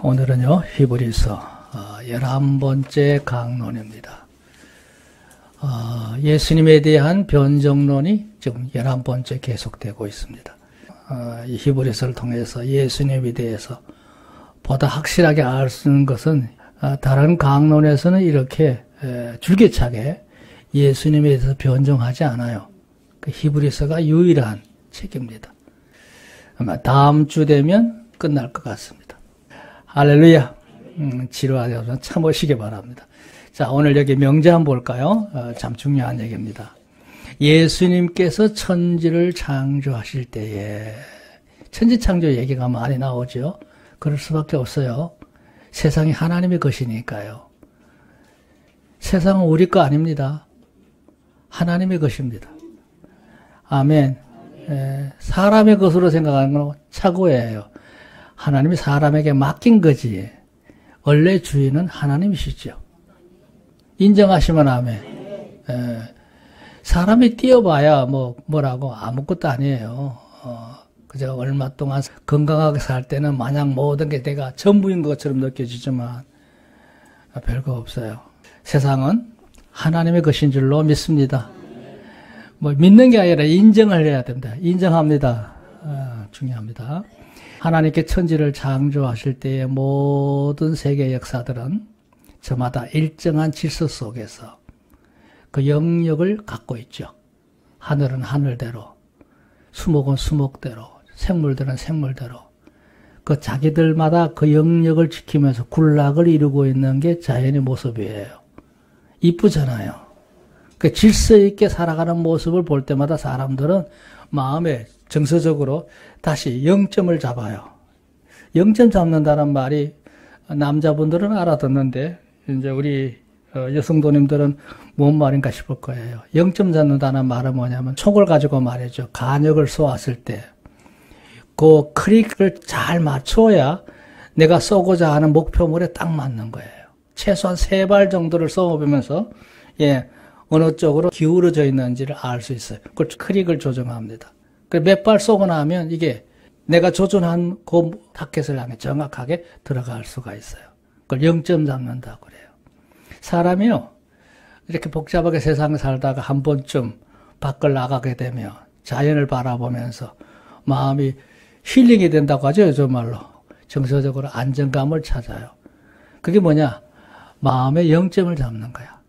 오늘은요, 히브리서 11번째 강론입니다. 예수님에 대한 변정론이 지금 11번째 계속되고 있습니다. 이 히브리서를 통해서 예수님에 대해서 보다 확실하게 알 수 있는 것은 다른 강론에서는 이렇게 줄기차게 예수님에 대해서 변정하지 않아요. 그 히브리서가 유일한 책입니다. 아마 다음 주 되면 끝날 것 같습니다. 할렐루야. 지루하셔서 참으시기 바랍니다. 자, 오늘 여기 명제 한번 볼까요? 참 중요한 얘기입니다. 예수님께서 천지를 창조하실 때에, 천지 창조 얘기가 많이 나오죠. 그럴 수밖에 없어요. 세상이 하나님의 것이니까요. 세상은 우리 거 아닙니다. 하나님의 것입니다. 아멘. 사람의 것으로 생각하는 건 착오예요. 하나님이 사람에게 맡긴 거지. 원래 주인은 하나님이시죠. 인정하시면 아멘. 사람이 뛰어봐야 뭐라고 아무것도 아니에요. 그저 얼마 동안 건강하게 살 때는 마냥 모든 게 내가 전부인 것처럼 느껴지지만 별거 없어요. 세상은 하나님의 것인 줄로 믿습니다. 믿는 게 아니라 인정을 해야 됩니다. 인정합니다. 중요합니다. 하나님께 천지를 창조하실 때의 모든 세계 역사들은 저마다 일정한 질서 속에서 그 영역을 갖고 있죠. 하늘은 하늘대로, 수목은 수목대로, 생물들은 생물대로 그 자기들마다 그 영역을 지키면서 군락을 이루고 있는 게 자연의 모습이에요. 이쁘잖아요. 그 질서 있게 살아가는 모습을 볼 때마다 사람들은 마음에 정서적으로 다시 0점을 잡아요. 0점 잡는다는 말이 남자분들은 알아듣는데 이제 우리 여성도님들은 뭔 말인가 싶을 거예요. 0점 잡는다는 말은 뭐냐면 촉을 가지고 말이죠. 간역을 쏘았을 때 그 크릭을 잘 맞춰야 내가 쏘고자 하는 목표물에 딱 맞는 거예요. 최소한 3발 정도를 쏘보면서 어느 쪽으로 기울어져 있는지를 알 수 있어요. 그걸 크릭을 조정합니다. 몇 발 쏘고 나면 이게 내가 조준한 그 타켓을 향해 정확하게 들어갈 수가 있어요. 그걸 0점 잡는다고 그래요. 사람이요, 이렇게 복잡하게 세상에 살다가 한 번쯤 밖을 나가게 되면 자연을 바라보면서 마음이 힐링이 된다고 하죠, 요즘 말로. 정서적으로 안정감을 찾아요. 그게 뭐냐? 마음의 0점을 잡는 거야.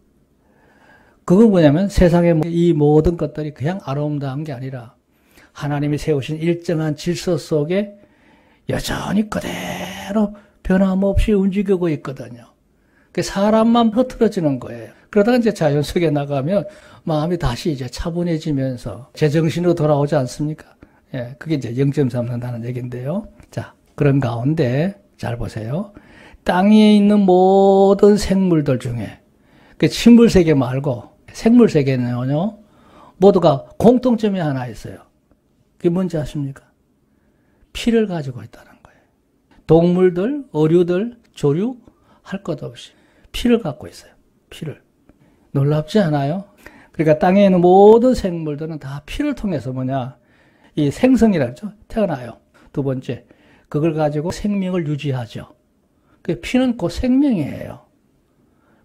그건 뭐냐면 세상의 이 모든 것들이 그냥 아름다운 게 아니라 하나님이 세우신 일정한 질서 속에 여전히 그대로 변함없이 움직이고 있거든요. 사람만 흐트러지는 거예요. 그러다가 이제 자연 속에 나가면 마음이 다시 이제 차분해지면서 제정신으로 돌아오지 않습니까? 그게 이제 0점 잡는다는 얘기인데요. 자, 그런 가운데 잘 보세요. 땅에 있는 모든 생물들 중에 그 식물 세계 말고 생물 세계는요, 모두가 공통점이 하나 있어요. 그게 뭔지 아십니까? 피를 가지고 있다는 거예요. 동물들, 어류들, 조류 할 것 없이 피를 갖고 있어요. 피를. 놀랍지 않아요? 그러니까 땅에 있는 모든 생물들은 다 피를 통해서 이 생성이라죠. 태어나요. 두 번째, 그걸 가지고 생명을 유지하죠. 그 피는 그 생명이에요.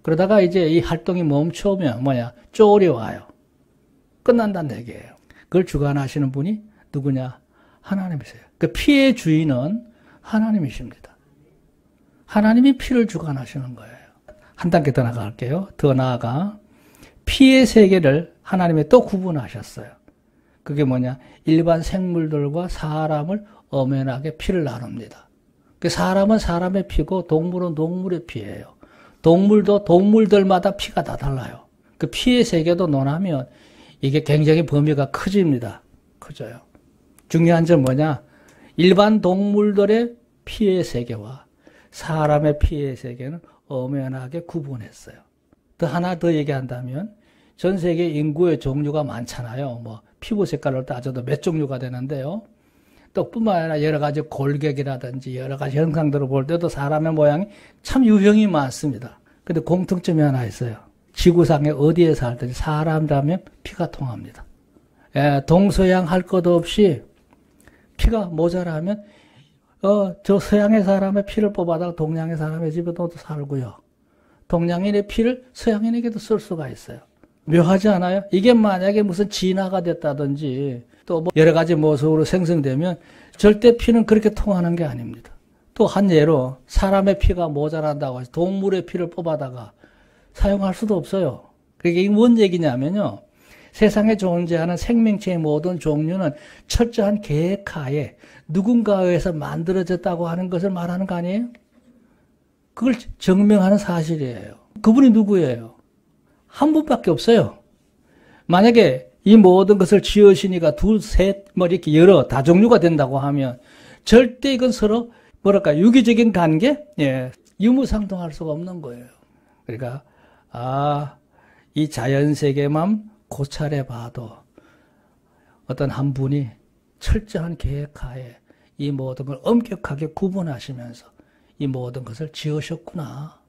그러다가 이제 이 활동이 멈춰오면 쪼려와요. 끝난다는 얘기예요. 그걸 주관하시는 분이 누구냐? 하나님이세요. 그 피의 주인은 하나님이십니다. 하나님이 피를 주관하시는 거예요. 한 단계 더 나갈게요. 더 나아가 피의 세계를 하나님이 또 구분하셨어요. 그게 뭐냐? 일반 생물들과 사람을 엄연하게 피를 나눕니다. 사람은 사람의 피고 동물은 동물의 피예요. 동물도 동물들마다 피가 다 달라요. 그 피의 세계도 논하면 이게 굉장히 범위가 커집니다. 커져요. 중요한 점 뭐냐? 일반 동물들의 피의 세계와 사람의 피의 세계는 엄연하게 구분했어요. 또 하나 더 얘기한다면 전 세계 인구의 종류가 많잖아요. 피부 색깔을 따져도 몇 종류가 되는데요. 또 뿐만 아니라 여러 가지 골격이라든지 여러 가지 형상들을 볼 때도 사람의 모양이 참 유형이 많습니다. 근데 공통점이 하나 있어요. 지구상에 어디에 살든지 사람이라면 피가 통합니다. 동서양 할 것 없이 피가 모자라면 저 서양의 사람의 피를 뽑아다가 동양의 사람의 집에도 살고요. 동양인의 피를 서양인에게도 쓸 수가 있어요. 묘하지 않아요? 이게 만약에 무슨 진화가 됐다든지 또 뭐 여러 가지 모습으로 생성되면 절대 피는 그렇게 통하는 게 아닙니다. 또 한 예로 사람의 피가 모자란다고 해서 동물의 피를 뽑아다가 사용할 수도 없어요. 그게 뭔 얘기냐면요. 세상에 존재하는 생명체의 모든 종류는 철저한 계획하에 누군가에 의해서 만들어졌다고 하는 것을 말하는 거 아니에요? 그걸 증명하는 사실이에요. 그분이 누구예요? 한 분밖에 없어요. 만약에 이 모든 것을 지으시니까 둘, 셋, 뭐 이렇게 여러 다종류가 된다고 하면 절대 이건 서로 뭐랄까 유기적인 관계? 예, 유무상통할 수가 없는 거예요. 그러니까 이 자연세계만 고찰해 봐도 어떤 한 분이 철저한 계획하에 이 모든 걸 엄격하게 구분하시면서 이 모든 것을 지으셨구나.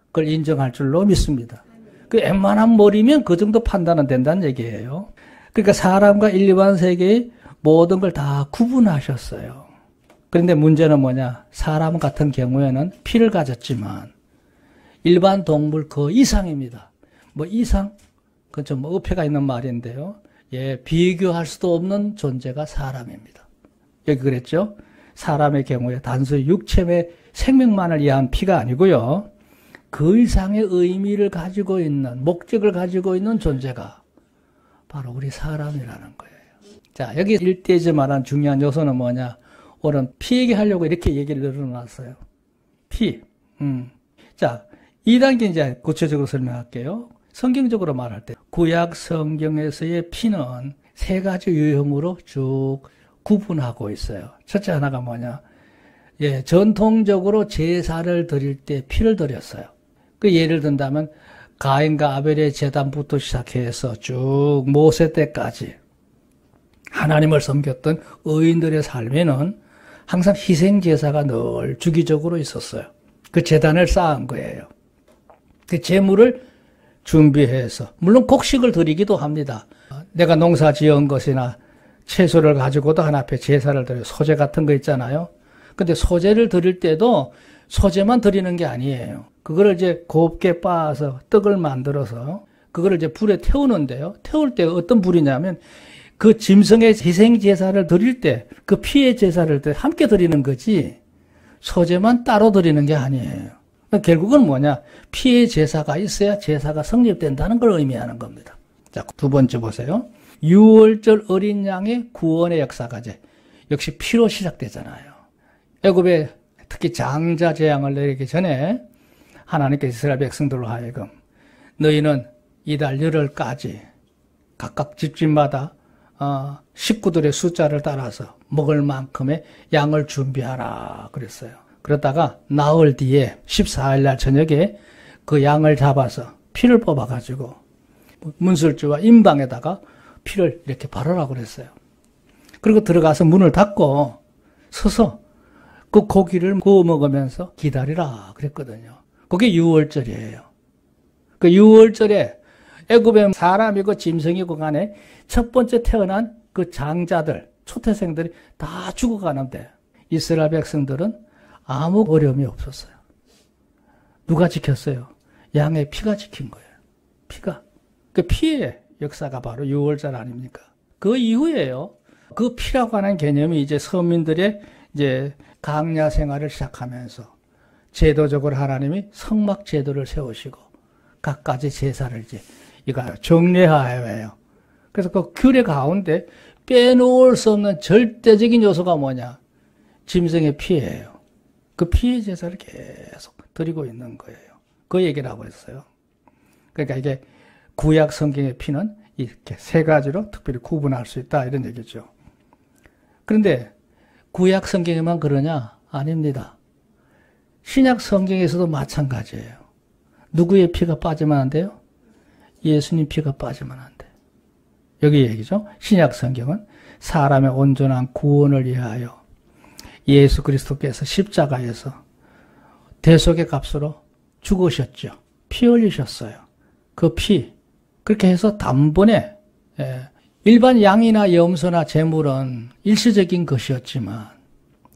그걸 인정할 줄로 믿습니다. 그 웬만한 머리면 그 정도 판단은 된다는 얘기예요. 그러니까 사람과 일반 세계의 모든 걸 다 구분하셨어요. 그런데 문제는 뭐냐? 사람 같은 경우에는 피를 가졌지만 일반 동물 그 이상입니다. 뭐 이상? 그건 좀 어폐가 있는 말인데요. 예, 비교할 수도 없는 존재가 사람입니다. 여기 그랬죠? 사람의 경우에 단순히 육체의 생명만을 위한 피가 아니고요. 그 이상의 의미를 가지고 있는, 목적을 가지고 있는 존재가 바로 우리 사람이라는 거예요. 자, 여기 일대에서 말한 중요한 요소는 뭐냐? 오늘 피 얘기하려고 이렇게 얘기를 늘어놨어요. 피. 자, 2단계 이제 구체적으로 설명할게요. 성경적으로 말할 때 구약 성경에서의 피는 세 가지 유형으로 쭉 구분하고 있어요. 첫째 하나가 뭐냐? 예, 전통적으로 제사를 드릴 때 피를 드렸어요. 그 예를 든다면 가인과 아벨의 제단부터 시작해서 쭉 모세 때까지 하나님을 섬겼던 의인들의 삶에는 항상 희생 제사가 늘 주기적으로 있었어요. 그 제단을 쌓은 거예요. 그 제물을 준비해서 물론 곡식을 드리기도 합니다. 내가 농사 지은 것이나 채소를 가지고도 하나 앞에 제사를 드려요. 소재 같은 거 있잖아요. 근데 소재를 드릴 때도 소재만 드리는 게 아니에요. 그거를 이제 곱게 빻아서 떡을 만들어서 그거를 이제 불에 태우는데요. 태울 때 어떤 불이냐면 그 짐승의 희생 제사를 드릴 때 그 피의 제사를 함께 드리는 거지 소재만 따로 드리는 게 아니에요. 결국은 뭐냐? 피의 제사가 있어야 제사가 성립된다는 걸 의미하는 겁니다. 자, 두 번째 보세요. 유월절 어린 양의 구원의 역사가 이제 역시 피로 시작되잖아요. 애굽에 특히 장자 재앙을 내리기 전에 하나님께서 이스라엘 백성들로 하여금 너희는 이달 열흘까지 각각 집집마다 식구들의 숫자를 따라서 먹을 만큼의 양을 준비하라 그랬어요. 그러다가 나흘 뒤에 14일 날 저녁에 그 양을 잡아서 피를 뽑아가지고 문술주와 임방에다가 피를 이렇게 바르라고 그랬어요. 그리고 들어가서 문을 닫고 서서 그 고기를 구워 먹으면서 기다리라 그랬거든요. 그게 유월절이에요. 그 유월절에 애굽의 사람이고 짐승이고 간에 첫 번째 태어난 그 장자들, 초태생들이 다 죽어가는데 이스라엘 백성들은 아무 어려움이 없었어요. 누가 지켰어요? 양의 피가 지킨 거예요. 피가. 그 피의 역사가 바로 유월절 아닙니까? 그 이후에요. 그 피라고 하는 개념이 이제 서민들의 이제 강야 생활을 시작하면서 제도적으로 하나님이 성막 제도를 세우시고 각가지 제사를 이제 이거 정례하여요. 그래서 그 규례 가운데 빼놓을 수 없는 절대적인 요소가 뭐냐? 짐승의 피예요. 그 피의 제사를 계속 드리고 있는 거예요. 그 얘기를 하고 있어요. 그러니까 이게 구약 성경의 피는 이렇게 세 가지로 특별히 구분할 수 있다 이런 얘기죠. 그런데 구약 성경에만 그러냐? 아닙니다. 신약 성경에서도 마찬가지예요. 누구의 피가 빠지면 안 돼요? 예수님 피가 빠지면 안 돼요. 여기 얘기죠. 신약 성경은 사람의 온전한 구원을 위하여 예수 그리스도께서 십자가에서 대속의 값으로 죽으셨죠. 피 흘리셨어요. 그 피, 그렇게 해서 단번에 일반 양이나 염소나 재물은 일시적인 것이었지만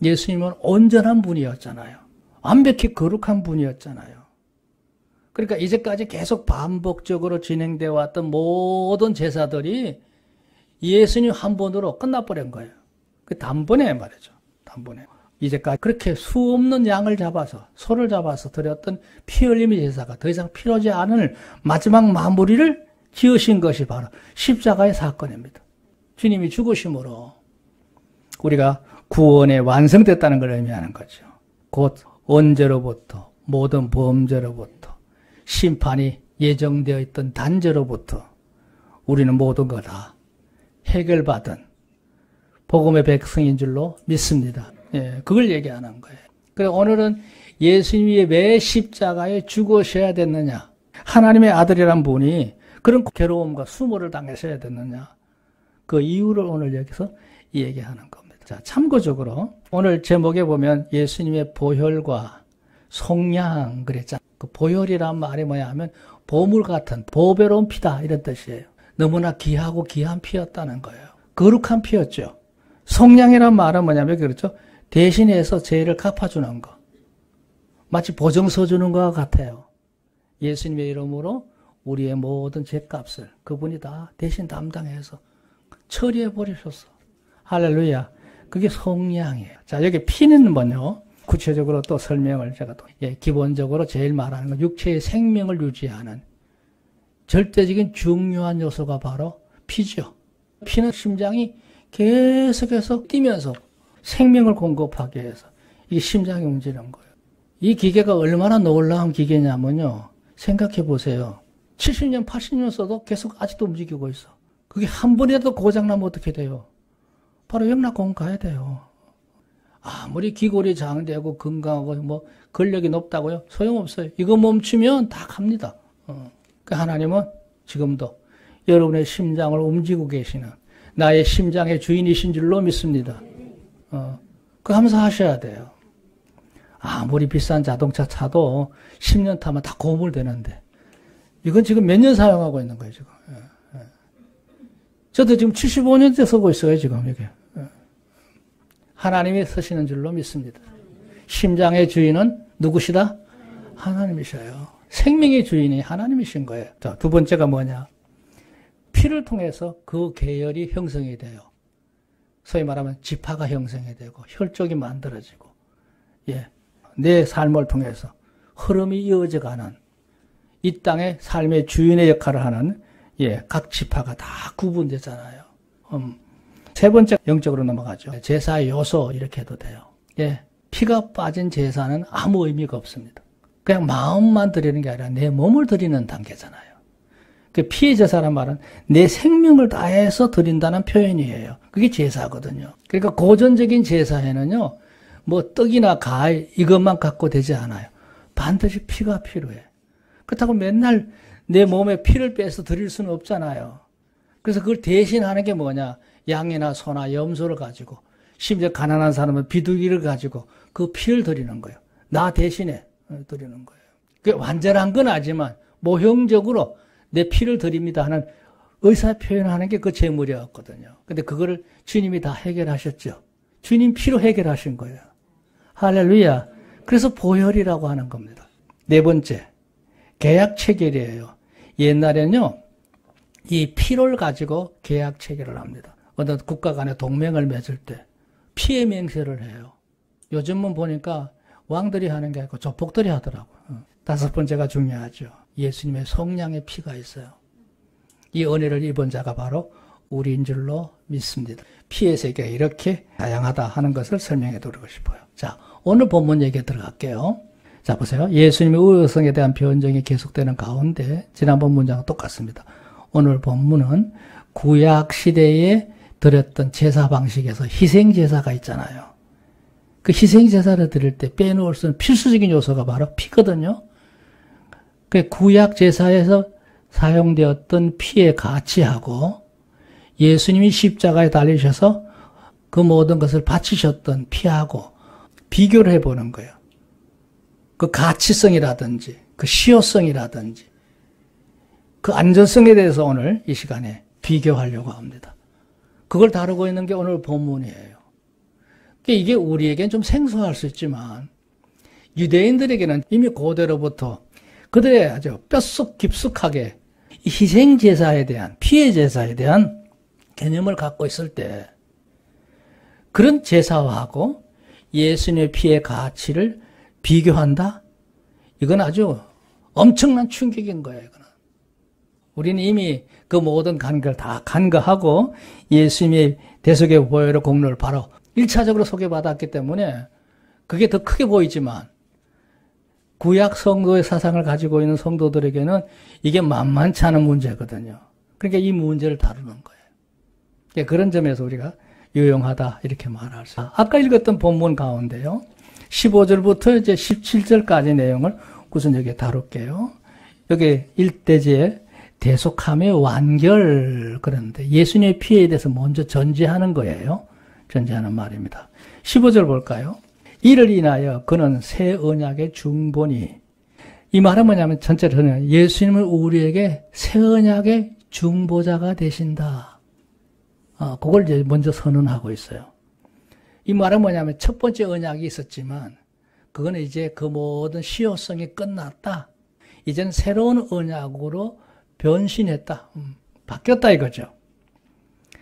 예수님은 온전한 분이었잖아요. 완벽히 거룩한 분이었잖아요. 그러니까 이제까지 계속 반복적으로 진행되어 왔던 모든 제사들이 예수님 한 번으로 끝나버린 거예요. 그 단번에 말이죠. 단번에. 이제까지 그렇게 수없는 양을 잡아서, 소를 잡아서 드렸던 피 흘림의 제사가 더 이상 필요하지 않을 마지막 마무리를 지으신 것이 바로 십자가의 사건입니다. 주님이 죽으심으로 우리가 구원에 완성됐다는 걸 의미하는 거죠. 곧 언제로부터 모든 범죄로부터 심판이 예정되어 있던 단죄로부터 우리는 모든 걸 다 해결받은 복음의 백성인 줄로 믿습니다. 예, 그걸 얘기하는 거예요. 그래서 오늘은 예수님이 왜 십자가에 죽으셔야 됐느냐? 하나님의 아들이란 분이 그런 괴로움과 수모를 당하셔야 됐느냐? 그 이유를 오늘 여기서 얘기하는 겁니다. 자, 참고적으로 오늘 제목에 보면 예수님의 보혈과 속량 그랬잖아요. 그 보혈이란 말이 뭐냐 하면 보물 같은 보배로운 피다 이런 뜻이에요. 너무나 귀하고 귀한 피였다는 거예요. 거룩한 피였죠. 속량이란 말은 뭐냐면 그렇죠. 대신해서 죄를 갚아주는 거. 마치 보증서 주는 것과 같아요. 예수님의 이름으로 우리의 모든 죄값을 그분이 다 대신 담당해서 처리해 버리셨어. 할렐루야. 그게 속량이에요. 자, 여기 피는 뭐냐? 구체적으로 또 설명을 제가 또, 기본적으로 제일 말하는 건 육체의 생명을 유지하는 절대적인 중요한 요소가 바로 피죠. 피는 심장이 계속해서 뛰면서 생명을 공급하기 위해서 이 심장이 움직이는 거예요. 이 기계가 얼마나 놀라운 기계냐면요. 생각해 보세요. 70년, 80년 써도 계속 아직도 움직이고 있어. 그게 한 번이라도 고장나면 어떻게 돼요? 바로 영락공원 가야 돼요. 아무리 기골이 장대하고 건강하고 뭐 근력이 높다고요? 소용없어요. 이거 멈추면 다 갑니다. 그러니까 하나님은 지금도 여러분의 심장을 움직이고 계시는 나의 심장의 주인이신 줄로 믿습니다. 그 감사하셔야 돼요. 아무리 비싼 자동차 차도 10년 타면 다 고물되는데 이건 지금 몇 년 사용하고 있는 거예요, 지금. 저도 지금 75년째 쓰고 있어요, 지금 이게. 하나님이 쓰시는 줄로 믿습니다. 심장의 주인은 누구시다? 하나님이셔요. 생명의 주인이 하나님이신 거예요. 자, 두 번째가 뭐냐? 피를 통해서 그 계열이 형성이 돼요. 소위 말하면 지파가 형성이 되고 혈족이 만들어지고, 내 삶을 통해서 흐름이 이어져가는 이 땅의 삶의 주인의 역할을 하는 각 지파가 다 구분되잖아요. 세 번째 영적으로 넘어가죠. 제사의 요소 이렇게 해도 돼요. 피가 빠진 제사는 아무 의미가 없습니다. 그냥 마음만 드리는 게 아니라 내 몸을 드리는 단계잖아요. 그 피의 제사란 말은 내 생명을 다해서 드린다는 표현이에요. 그게 제사거든요. 그러니까 고전적인 제사에는요, 뭐 떡이나 과일 이것만 갖고 되지 않아요. 반드시 피가 필요해. 그렇다고 맨날 내 몸에 피를 빼서 드릴 수는 없잖아요. 그래서 그걸 대신하는 게 뭐냐? 양이나 소나 염소를 가지고, 심지어 가난한 사람은 비둘기를 가지고 그 피를 드리는 거예요. 나 대신에 드리는 거예요. 그게 완전한 건 아니지만 모형적으로 내 피를 드립니다 하는 의사 표현하는 게 그 제물이었거든요. 근데 그거를 주님이 다 해결하셨죠. 주님 피로 해결하신 거예요. 할렐루야. 그래서 보혈이라고 하는 겁니다. 네 번째, 계약 체결이에요. 옛날에는요, 이 피를 가지고 계약 체결을 합니다. 어떤 국가 간에 동맹을 맺을 때 피의 맹세를 해요. 요즘은 보니까 왕들이 하는 게 아니고 조폭들이 하더라고요. 다섯 번째가 중요하죠. 예수님의 속량의 피가 있어요. 이 은혜를 입은 자가 바로 우리인 줄로 믿습니다. 피의 세계가 이렇게 다양하다 하는 것을 설명해 드리고 싶어요. 자, 오늘 본문 얘기에 들어갈게요. 자, 보세요. 예수님의 의성에 대한 변정이 계속되는 가운데 지난번 문장과 똑같습니다. 오늘 본문은 구약 시대에 드렸던 제사 방식에서 희생제사가 있잖아요. 그 희생제사를 드릴 때 빼놓을 수 없는 필수적인 요소가 바로 피거든요. 그 구약 제사에서 사용되었던 피의 가치하고 예수님이 십자가에 달리셔서 그 모든 것을 바치셨던 피하고 비교를 해보는 거예요. 그 가치성이라든지 그 시효성이라든지 그 안전성에 대해서 오늘 이 시간에 비교하려고 합니다. 그걸 다루고 있는 게 오늘 본문이에요. 이게 우리에겐 좀 생소할 수 있지만 유대인들에게는 이미 고대로부터 그들의 아주 뼛속 깊숙하게 희생제사에 대한, 피해제사에 대한 개념을 갖고 있을 때 그런 제사하고 예수님의 피의 가치를 비교한다? 이건 아주 엄청난 충격인 거예요. 이거는. 우리는 이미 그 모든 간격을 다 간과하고 예수님의 대속의 보혈의 공로를 바로 1차적으로 소개받았기 때문에 그게 더 크게 보이지만 구약 성도의 사상을 가지고 있는 성도들에게는 이게 만만치 않은 문제거든요. 그러니까 이 문제를 다루는 거예요. 그런 점에서 우리가 유용하다 이렇게 말할 수 있어요. 아까 읽었던 본문 가운데요. 15절부터 이제 17절까지 내용을 우선 여기 다룰게요. 여기 일대제 대속함의 완결 그런데 예수님의 피해에 대해서 먼저 전제하는 거예요. 전제하는 말입니다. 15절 볼까요? 이를 인하여 그는 새 언약의 중보니 이 말은 뭐냐면 전체로 예수님은 우리에게 새 언약의 중보자가 되신다. 그걸 이제 먼저 선언하고 있어요. 이 말은 뭐냐면 첫 번째 언약이 있었지만 그거는 이제 그 모든 시효성이 끝났다. 이제는 새로운 언약으로 변신했다. 바뀌었다 이거죠.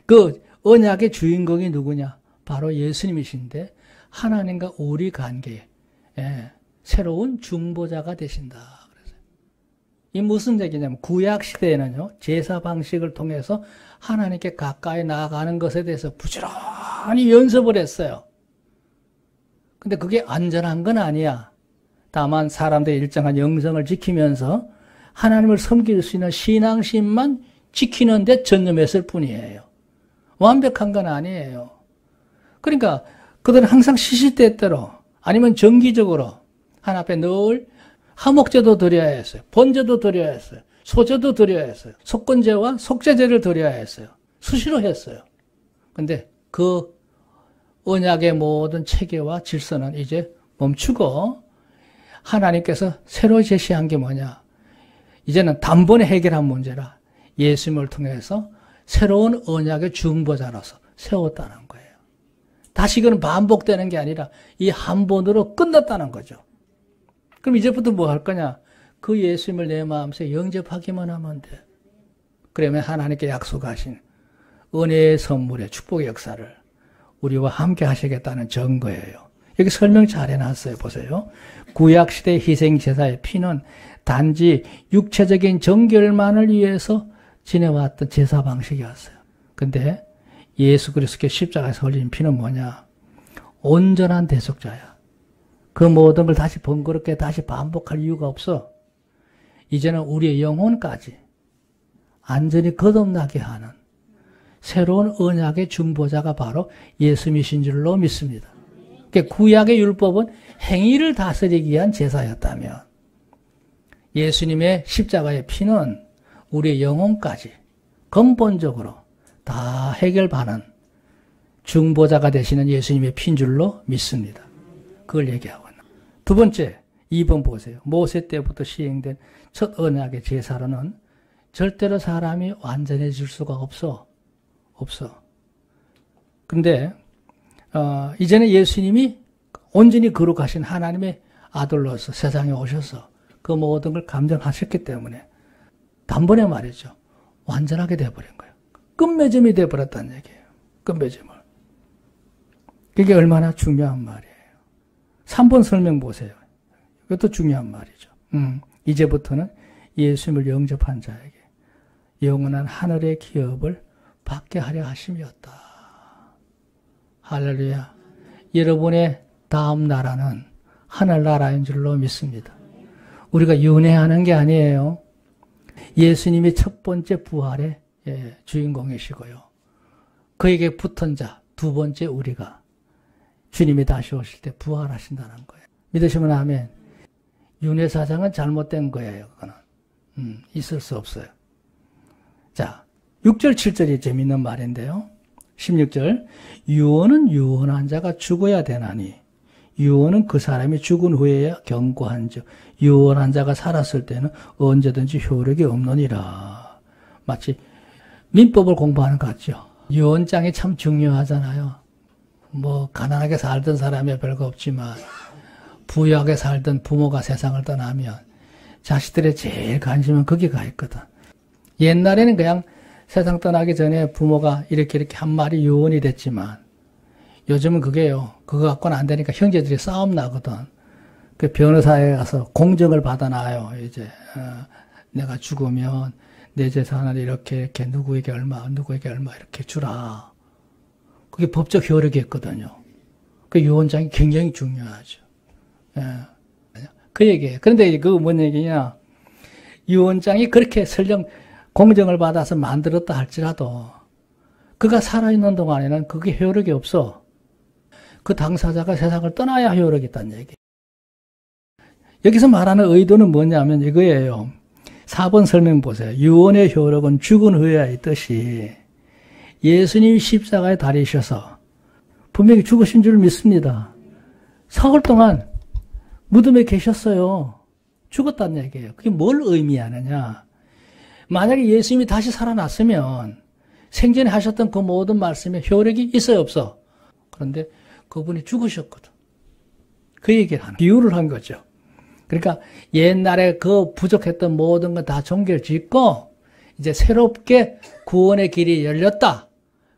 그 언약의 주인공이 누구냐? 바로 예수님이신데 하나님과 우리 관계에 새로운 중보자가 되신다. 그래서 이 무슨 얘기냐면 구약 시대에는요 제사 방식을 통해서 하나님께 가까이 나아가는 것에 대해서 부지런히 연습을 했어요. 근데 그게 안전한 건 아니야. 다만 사람들의 일정한 영성을 지키면서 하나님을 섬길 수 있는 신앙심만 지키는 데 전념했을 뿐이에요. 완벽한 건 아니에요. 그러니까 그들은 항상 시시때때로 아니면 정기적으로 하나님 앞에 늘 화목제도 드려야 했어요. 번제도 드려야 했어요. 소제도 드려야 했어요. 속건제와 속죄제를 드려야 했어요. 수시로 했어요. 근데 그 언약의 모든 체계와 질서는 이제 멈추고 하나님께서 새로 제시한 게 뭐냐? 이제는 단번에 해결한 문제라 예수님을 통해서 새로운 언약의 중보자로서 세웠다는 거예요. 다시 그는 반복되는 게 아니라 이 한 번으로 끝났다는 거죠. 그럼 이제부터 뭐 할 거냐? 그 예수님을 내 마음속에 영접하기만 하면 돼. 그러면 하나님께 약속하신 은혜의 선물의 축복의 역사를 우리와 함께 하시겠다는 증거예요. 여기 설명 잘 해놨어요. 보세요. 구약시대 희생제사의 피는 단지 육체적인 정결만을 위해서 지내왔던 제사 방식이었어요. 근데 예수 그리스도의 십자가에서 흘린 피는 뭐냐? 온전한 대속자야. 그 모든 걸 다시 번거롭게 다시 반복할 이유가 없어. 이제는 우리의 영혼까지 안전히 거듭나게 하는 새로운 언약의 중보자가 바로 예수님이신 줄로 믿습니다. 그러니까 구약의 율법은 행위를 다스리기 위한 제사였다면 예수님의 십자가의 피는 우리의 영혼까지 근본적으로 다 해결하는 중보자가 되시는 예수님의 피인 줄로 믿습니다. 그걸 얘기하고 있는. 두 번째, 2번 보세요. 모세 때부터 시행된 첫 언약의 제사로는 절대로 사람이 완전해질 수가 없어. 근데 이제는 예수님이 온전히 거룩하신 하나님의 아들로서 세상에 오셔서 그 모든 걸 감정하셨기 때문에 단번에 말이죠. 완전하게 돼버린 거예요. 끝맺음이 돼버렸다는 얘기예요. 끝맺음을. 그게 얼마나 중요한 말이에요. 3번 설명 보세요. 이것도 중요한 말이죠. 이제부터는 예수님을 영접한 자에게 영원한 하늘의 기업을 받게 하려 하심이었다. 할렐루야. 여러분의 다음 나라는 하늘나라인 줄로 믿습니다. 우리가 윤회하는 게 아니에요. 예수님이 첫 번째 부활의 주인공이시고요. 그에게 붙은 자, 두 번째 우리가 주님이 다시 오실 때 부활하신다는 거예요. 믿으시면 아멘. 윤회사상은 잘못된 거예요. 그거는. 있을 수 없어요. 자, 6절, 7절이 재밌는 말인데요. 16절, 유언은 유언한 자가 죽어야 되나니 유언은 그 사람이 죽은 후에야 경고한 즉 유언한 자가 살았을 때는 언제든지 효력이 없느니라. 마치 민법을 공부하는 것 같죠. 유언장이 참 중요하잖아요. 뭐 가난하게 살던 사람이 별거 없지만 부유하게 살던 부모가 세상을 떠나면 자식들의 제일 관심은 거기 가 있거든. 옛날에는 그냥 세상 떠나기 전에 부모가 이렇게 한 마리 유언이 됐지만 요즘은 그게요. 그거 갖고는 안 되니까 형제들이 싸움 나거든. 그 변호사에 가서 공정을 받아놔요. 이제 내가 죽으면 내 재산을 이렇게 누구에게 얼마 이렇게 주라. 그게 법적 효력이 있거든요. 그 유언장이 굉장히 중요하죠. 예. 그 얘기예요. 그런데 그거 뭔 얘기냐? 유언장이 그렇게 설령 공정을 받아서 만들었다 할지라도 그가 살아있는 동안에는 그게 효력이 없어. 그 당사자가 세상을 떠나야 효력이 있다는 얘기. 여기서 말하는 의도는 뭐냐면 이거예요. 4번 설명 보세요. 유언의 효력은 죽은 후에야 있듯이 예수님이 십자가에 달리셔서 분명히 죽으신 줄 믿습니다. 사흘 동안 무덤에 계셨어요. 죽었다는 얘기예요. 그게 뭘 의미하느냐. 만약에 예수님이 다시 살아났으면 생전에 하셨던 그 모든 말씀에 효력이 있어요, 없어? 그런데 그분이 죽으셨거든. 그 얘기를 하는, 비유를 한 거죠. 그러니까 옛날에 그 부족했던 모든 건 다 종결 짓고 이제 새롭게 구원의 길이 열렸다.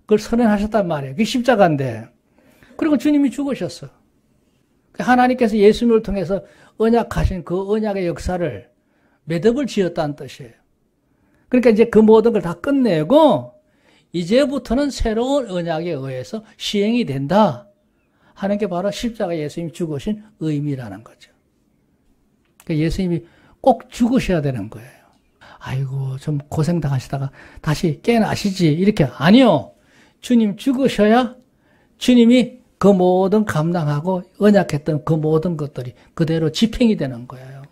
그걸 선언하셨단 말이에요. 그게 십자가인데. 그리고 주님이 죽으셨어. 하나님께서 예수님을 통해서 언약하신 그 언약의 역사를 매듭을 지었다는 뜻이에요. 그러니까 이제 그 모든 걸 다 끝내고 이제부터는 새로운 언약에 의해서 시행이 된다 하는 게 바로 십자가 예수님이 죽으신 의미라는 거죠. 그러니까 예수님이 꼭 죽으셔야 되는 거예요. 아이고 좀 고생당하시다가 다시 깨나시지 이렇게 아니요. 주님 죽으셔야 주님이 그 모든 감당하고 언약했던 그 모든 것들이 그대로 집행이 되는 거예요.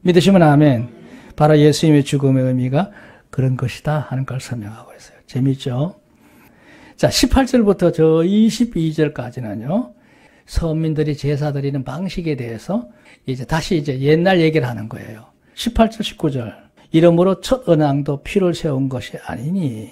믿으시면 아멘. 바로 예수님의 죽음의 의미가 그런 것이다 하는 걸 설명하고 있어요. 재밌죠? 자, 18절부터 저 22절까지는요. 서민들이 제사 드리는 방식에 대해서 다시 옛날 얘기를 하는 거예요. 18절, 19절. 이러므로 첫 언약도 피를 세운 것이 아니니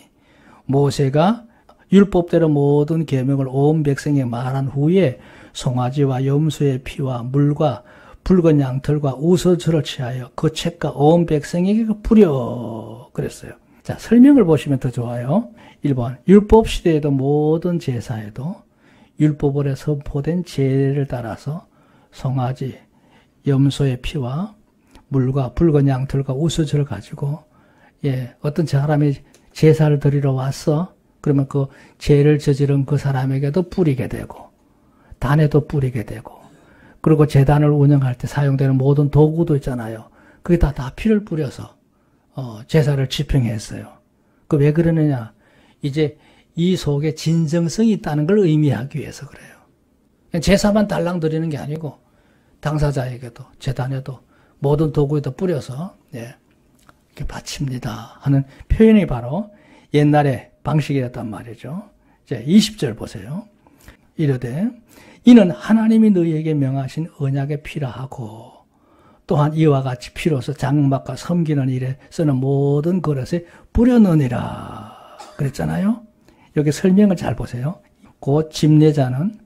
모세가 율법대로 모든 계명을 온 백성에 말한 후에 송아지와 염소의 피와 물과 붉은 양털과 우서철을 취하여 그 책과 온 백성에게 뿌려 그랬어요. 자, 설명을 보시면 더 좋아요. 1번 율법 시대에도 모든 제사에도 율법으로 선포된 제를 따라서 송아지, 염소의 피와 물과 붉은 양털과 우서철을 가지고 어떤 사람이 제사를 드리러 왔어. 그러면 그 죄를 저지른 그 사람에게도 뿌리게 되고 단에도 뿌리게 되고 그리고 제단을 운영할 때 사용되는 모든 도구도 있잖아요. 그게 다 피를 뿌려서 제사를 집행했어요. 그 왜 그러느냐? 이제 이 속에 진정성이 있다는 걸 의미하기 위해서 그래요. 제사만 달랑 드리는 게 아니고 당사자에게도 제단에도 모든 도구에도 뿌려서 이렇게 바칩니다 하는 표현이 바로 옛날에 방식이었단 말이죠. 이제 20절 보세요. 이르되 이는 하나님이 너희에게 명하신 언약의 피라 하고 또한 이와 같이 피로서 장막과 섬기는 일에 쓰는 모든 그릇에 뿌려넣으니라 그랬잖아요. 여기 설명을 잘 보세요. 곧 집례자는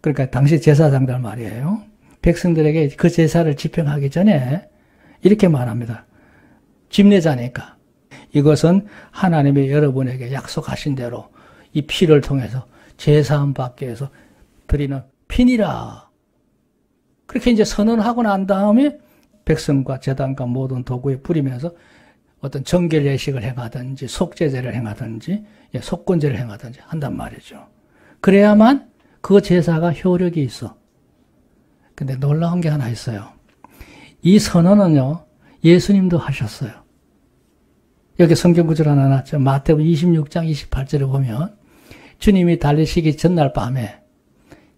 그러니까 당시 제사장들 말이에요. 백성들에게 그 제사를 집행하기 전에 이렇게 말합니다. 집례자니까 이것은 하나님이 여러분에게 약속하신 대로 이 피를 통해서 제사함 받기 위해서 드리는 피니라. 그렇게 이제 선언하고 난 다음에 백성과 제단과 모든 도구에 뿌리면서 어떤 정결 예식을 행하든지 속죄제를 행하든지 속건제를 행하든지 한단 말이죠. 그래야만 그 제사가 효력이 있어. 근데 놀라운 게 하나 있어요. 이 선언은요, 예수님도 하셨어요. 여기 성경 구절 하나 놨죠. 마태복음 26장 28절에 보면 주님이 달리시기 전날 밤에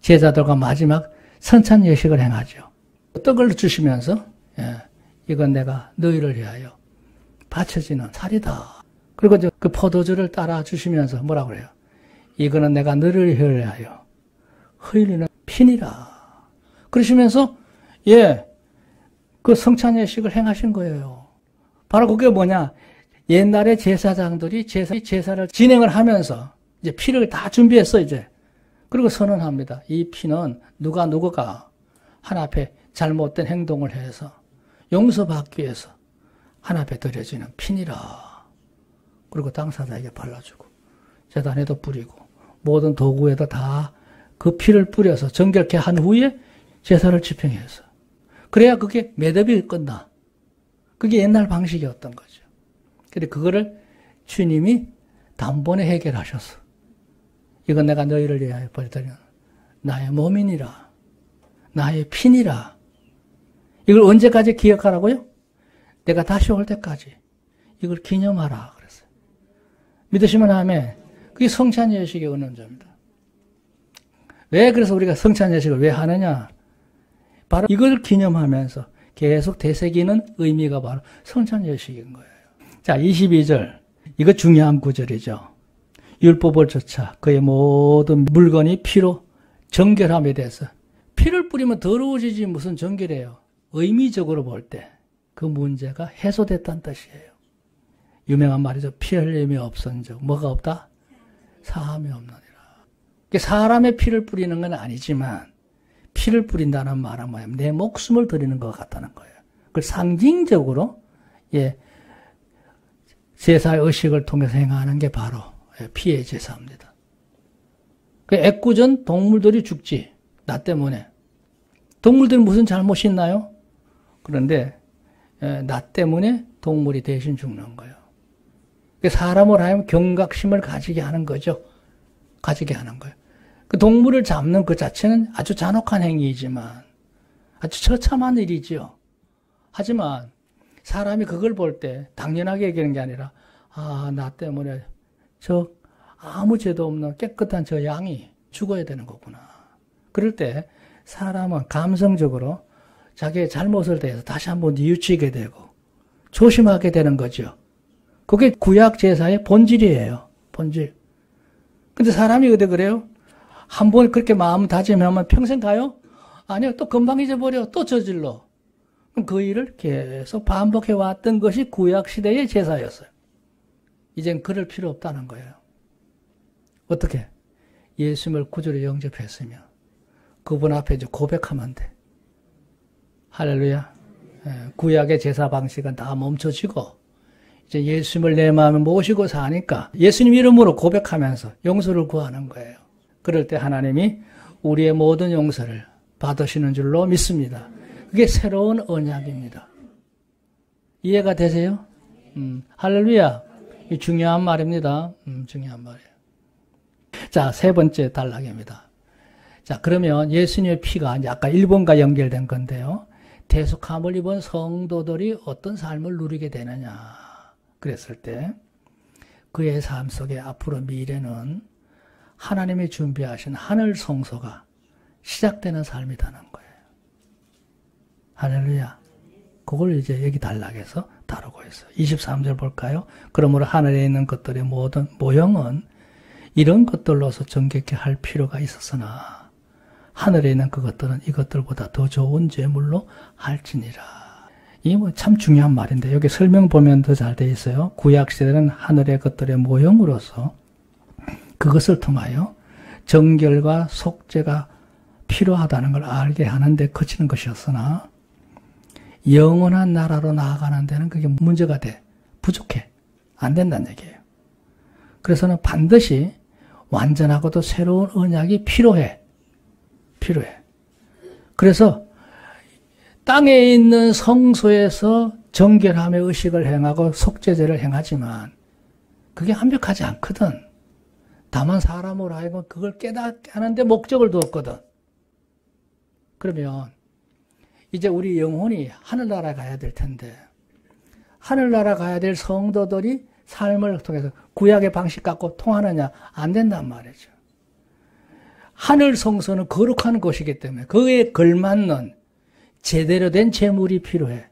제자들과 마지막 선찬 예식을 행하죠. 떡을 주시면서 이건 내가 너희를 위하여 바쳐지는 살이다. 그리고 그 포도주를 따라 주시면서 뭐라고 그래요? 이거는 내가 너희를 위하여 흘리는 피니라. 그러시면서 그 성찬 예식을 행하신 거예요. 바로 그게 뭐냐? 옛날에 제사장들이 제사를 진행을 하면서 이제 피를 다 준비했어, 이제. 그리고 선언합니다. 이 피는 누가 하나 앞에 잘못된 행동을 해서 용서받기 위해서 하나 앞에 드려지는 피니라. 그리고 당사자에게 발라주고 제단에도 뿌리고 모든 도구에도 다 그 피를 뿌려서 정결케 한 후에 제사를 집행해서 그래야 그게 매듭이 끝나. 그게 옛날 방식이었던 거죠. 근데 그거를 주님이 단번에 해결하셨어. 이건 내가 너희를 위하여 버려드리는 나의 몸이니라. 나의 피니라. 이걸 언제까지 기억하라고요? 내가 다시 올 때까지 이걸 기념하라 그랬어요. 믿으시면 아멘. 그게 성찬 예식의 은원자입니다. 왜 그래서 우리가 성찬 예식을 왜 하느냐? 바로 이걸 기념하면서 계속 되새기는 의미가 바로 성찬 예식인 거예요. 자, 22절. 이거 중요한 구절이죠. 율법을 쫓아 그의 모든 물건이 피로 정결함에 대해서 피를 뿌리면 더러워지지 무슨 정결해요. 의미적으로 볼 때 그 문제가 해소됐다는 뜻이에요. 유명한 말이죠. 피 흘림이 없은즉 뭐가 없다? 사함이 없느니라. 사람의 피를 뿌리는 건 아니지만 피를 뿌린다는 말은 뭐예요? 내 목숨을 드리는 것 같다는 거예요. 그걸 상징적으로 제사의 의식을 통해서 행하는 게 바로 피의 제사입니다. 애꿎은 동물들이 죽지. 나 때문에. 동물들이 무슨 잘못이 있나요? 그런데 나 때문에 동물이 대신 죽는 거예요. 사람을 하여금 경각심을 가지게 하는 거죠. 가지게 하는 거예요. 그 동물을 잡는 그 자체는 아주 잔혹한 행위이지만 아주 처참한 일이지요. 하지만 사람이 그걸 볼 때 당연하게 얘기하는 게 아니라 나 때문에 저 아무 죄도 없는 깨끗한 저 양이 죽어야 되는 거구나. 그럴 때 사람은 감성적으로 자기의 잘못을 대해서 다시 한번 뉘우치게 되고 조심하게 되는 거죠. 그게 구약 제사의 본질이에요. 본질. 근데 사람이 어디 그래요? 한번 그렇게 마음 다짐하면 평생 가요? 아니요. 또 금방 잊어버려. 또 저질러. 그 일을 계속 반복해 왔던 것이 구약 시대의 제사였어요. 이젠 그럴 필요 없다는 거예요. 어떻게? 예수님을 구주로 영접했으면 그분 앞에 이제 고백하면 돼. 할렐루야. 구약의 제사 방식은 다 멈춰지고 이제 예수님을 내 마음에 모시고 사니까 예수님 이름으로 고백하면서 용서를 구하는 거예요. 그럴 때 하나님이 우리의 모든 용서를 받으시는 줄로 믿습니다. 그게 새로운 언약입니다. 이해가 되세요? 할렐루야. 이 중요한 말입니다. 중요한 말이에요. 자, 세 번째 단락입니다. 자, 그러면 예수님의 피가 이제 아까 1번과 연결된 건데요. 대속함을 입은 성도들이 어떤 삶을 누리게 되느냐. 그랬을 때 그의 삶 속에 앞으로 미래는 하나님이 준비하신 하늘 성소가 시작되는 삶이라는 거예요. 할렐루야. 그걸 이제 여기 단락에서 다루고 있어요. 23절 볼까요? 그러므로 하늘에 있는 것들의 모든 모형은 이런 것들로서 정결케 할 필요가 있었으나 하늘에 있는 그것들은 이것들보다 더 좋은 제물로 할지니라. 이 뭐 참 중요한 말인데 여기 설명 보면 더 잘 돼 있어요. 구약 시대는 하늘의 것들의 모형으로서 그것을 통하여 정결과 속죄가 필요하다는 걸 알게 하는데 그치는 것이었으나 영원한 나라로 나아가는 데는 그게 문제가 돼. 부족해. 안 된다는 얘기예요. 그래서는 반드시 완전하고도 새로운 언약이 필요해. 그래서 땅에 있는 성소에서 정결함의 의식을 행하고 속죄제를 행하지만 그게 완벽하지 않거든. 다만 사람으로 하여금 그걸 깨닫게 하는데 목적을 두었거든. 그러면 이제 우리 영혼이 하늘나라 가야 될 텐데 하늘나라 가야 될 성도들이 삶을 통해서 구약의 방식 갖고 통하느냐? 안 된단 말이죠. 하늘 성소는 거룩한 것이기 때문에 그에 걸맞는 제대로 된 제물이 필요해.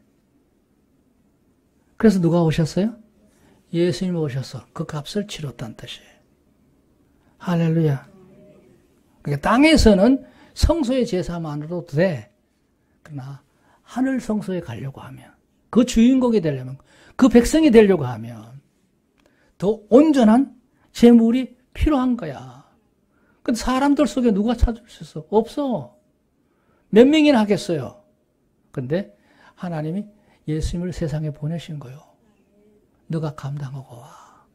그래서 누가 오셨어요? 예수님이 오셔서 그 값을 치렀다는 뜻이에요. 할렐루야. 그러니까 땅에서는 성소의 제사만으로도 돼. 그러나 하늘 성소에 가려고 하면 그 주인공이 되려면 그 백성이 되려고 하면 더 온전한 제물이 필요한 거야. 근데 사람들 속에 누가 찾을 수 있어? 없어. 몇 명이나 하겠어요. 근데 하나님이 예수님을 세상에 보내신 거예요. 너가 감당하고 와.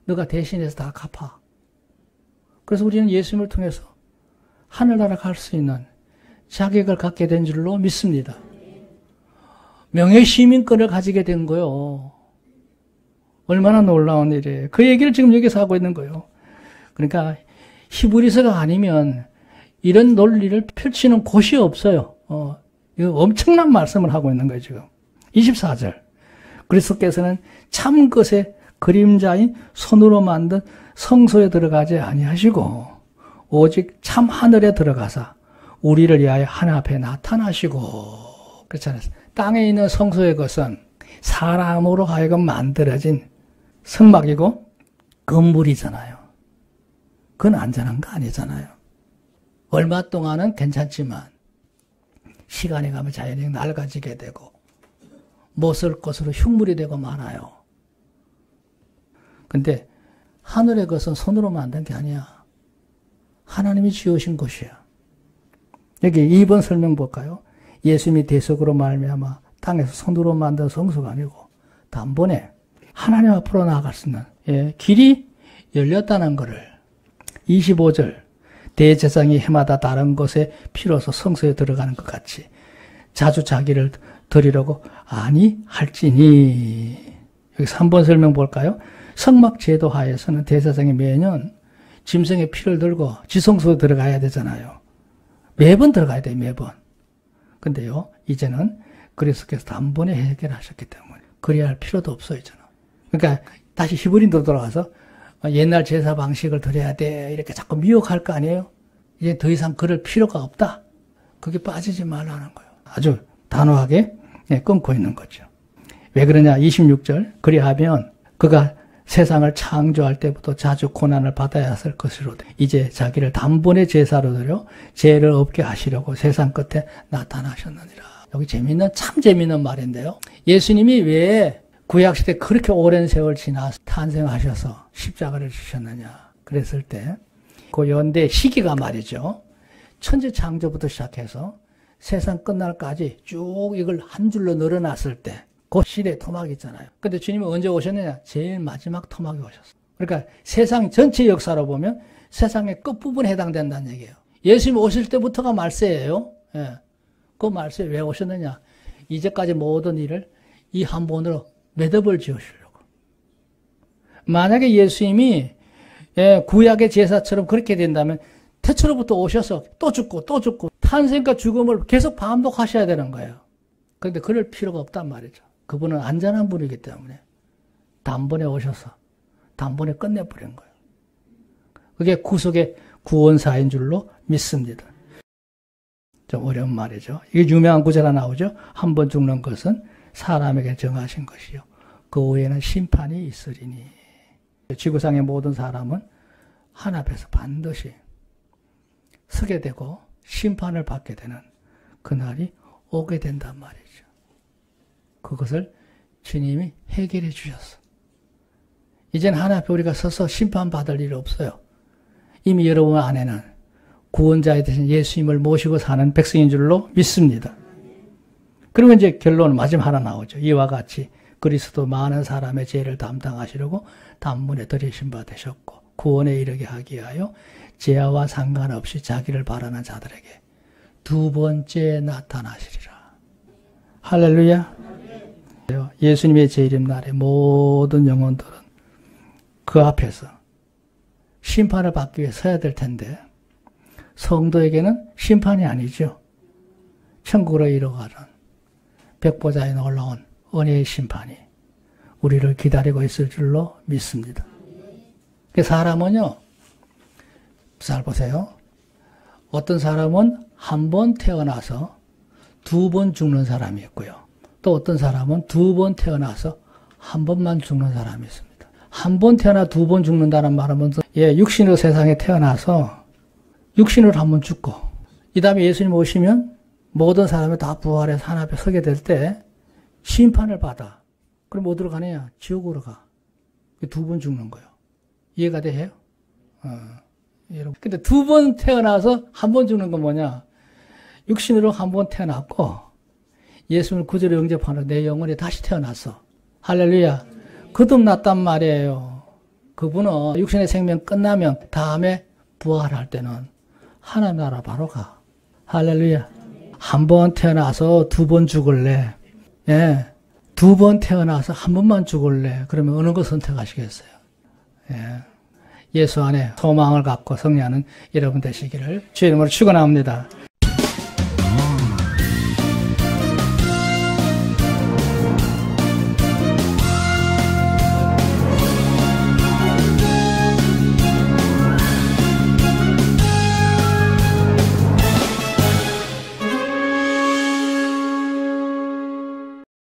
너가 대신해서 다 갚아. 그래서 우리는 예수님을 통해서 하늘나라 갈 수 있는 자격을 갖게 된 줄로 믿습니다. 명예시민권을 가지게 된 거예요. 얼마나 놀라운 일이에요. 그 얘기를 지금 여기서 하고 있는 거예요. 그러니까 히브리서가 아니면 이런 논리를 펼치는 곳이 없어요. 이거 엄청난 말씀을 하고 있는 거예요, 지금. 24절. 그리스도께서는 참 것의 그림자인 손으로 만든 성소에 들어가지 아니하시고 오직 참 하늘에 들어가사 우리를 위하여 하늘 앞에 나타나시고 그렇잖아요. 땅에 있는 성소의 것은 사람으로 하여금 만들어진 성막이고 건물이잖아요. 그건 안전한 거 아니잖아요. 얼마 동안은 괜찮지만 시간이 가면 자연히 낡아지게 되고 못 쓸 것으로 흉물이 되고 말아요. 근데 하늘의 것은 손으로 만든 게 아니야. 하나님이 지으신 것이야. 여기 2번 설명 볼까요? 예수님이 대속으로 말미암아 땅에서 손으로 만든 성소가 아니고 단번에 하나님 앞으로 나아갈 수 있는 길이 열렸다는 것을 25절 대제사장이 해마다 다른 곳에 피로서 성소에 들어가는 것 같이 자주 자기를 드리려고 아니할지니 여기 3번 설명 볼까요? 성막 제도 하에서는 대제사장이 매년 짐승의 피를 들고 지성소에 들어가야 되잖아요. 매번 들어가야 돼요. 매번. 근데요. 이제는 그리스도께서 단번에 해결하셨기 때문에 그래야 할 필요도 없어요. 이제는. 그러니까 다시 히브리인도 돌아가서 옛날 제사 방식을 드려야 돼. 이렇게 자꾸 미혹할 거 아니에요. 이제 더 이상 그럴 필요가 없다. 그게 빠지지 말라는 거예요. 아주 단호하게 끊고 있는 거죠. 왜 그러냐? 26절. 그리하면 그가 세상을 창조할 때부터 자주 고난을 받아야 할 것으로 이제 자기를 단번에 제사로 드려 죄를 없게 하시려고 세상 끝에 나타나셨느니라. 여기 참 재미있는 말인데요. 예수님이 왜 구약시대 그렇게 오랜 세월 지나 탄생하셔서 십자가를 지셨느냐. 그랬을 때 그 연대 시기가 말이죠. 천지 창조부터 시작해서 세상 끝날까지 쭉 이걸 한 줄로 늘어놨을 때 그 시대 토막이 있잖아요. 근데 주님이 언제 오셨느냐? 제일 마지막 토막에 오셨어요. 그러니까 세상 전체 역사로 보면 세상의 끝부분에 해당된다는 얘기예요. 예수님 오실 때부터가 말세예요. 예. 그 말세에 왜 오셨느냐? 이제까지 모든 일을 이 한 번으로 매듭을 지으시려고. 만약에 예수님이 구약의 제사처럼 그렇게 된다면 태초로부터 오셔서 또 죽고 또 죽고 탄생과 죽음을 계속 반복하셔야 되는 거예요. 그런데 그럴 필요가 없단 말이죠. 그분은 안전한 분이기 때문에 단번에 오셔서 단번에 끝내버린 거예요. 그게 구속의 구원사인 줄로 믿습니다. 좀 어려운 말이죠. 이게 유명한 구절가 나오죠. 한 번 죽는 것은 사람에게 정하신 것이요. 그 후에는 심판이 있으리니. 지구상의 모든 사람은 하나 앞에서 반드시 서게 되고 심판을 받게 되는 그날이 오게 된단 말이죠. 그것을 주님이 해결해 주셨어. 이제는 하나 앞에 우리가 서서 심판받을 일 없어요. 이미 여러분 안에는 구원자에 대신 예수님을 모시고 사는 백성인 줄로 믿습니다. 그러면 이제 결론 마지막 하나 나오죠. 이와 같이 그리스도 많은 사람의 죄를 담당하시려고 단문에 들이신 바 되셨고 구원에 이르게 하기 위하여 죄와 상관없이 자기를 바라는 자들에게 두 번째 나타나시리라. 할렐루야. 예수님의 재림 날에 모든 영혼들은 그 앞에서 심판을 받기 위해 서야 될 텐데 성도에게는 심판이 아니죠. 천국으로 이뤄가는 백보자에 올라온 은혜의 심판이 우리를 기다리고 있을 줄로 믿습니다. 사람은요, 잘 보세요. 어떤 사람은 한 번 태어나서 두 번 죽는 사람이 있고요. 또 어떤 사람은 두 번 태어나서 한 번만 죽는 사람이 있습니다. 한 번 태어나 두 번 죽는다는 말은 육신으로 세상에 태어나서 육신으로 한 번 죽고 이 다음에 예수님 오시면 모든 사람이 다 부활해서 하나 앞에 서게 될 때 심판을 받아. 그럼 어디로 가느냐? 지옥으로 가. 두 번 죽는 거예요. 이해가 돼요? 여러분. 근데 두 번 태어나서 한 번 죽는 건 뭐냐? 육신으로 한 번 태어났고 예수님을 구주로 영접하는 내 영혼이 다시 태어났어. 할렐루야. 거듭났단 말이에요. 그분은 육신의 생명 끝나면 다음에 부활할 때는 하나님 나라 바로 가. 할렐루야. 한 번 태어나서 두 번 죽을래? 예. 두 번 태어나서 한 번만 죽을래? 그러면 어느 거 선택하시겠어요? 예. 예수 안에 소망을 갖고 승리하는 여러분 되시기를 주의 이름으로 축원합니다.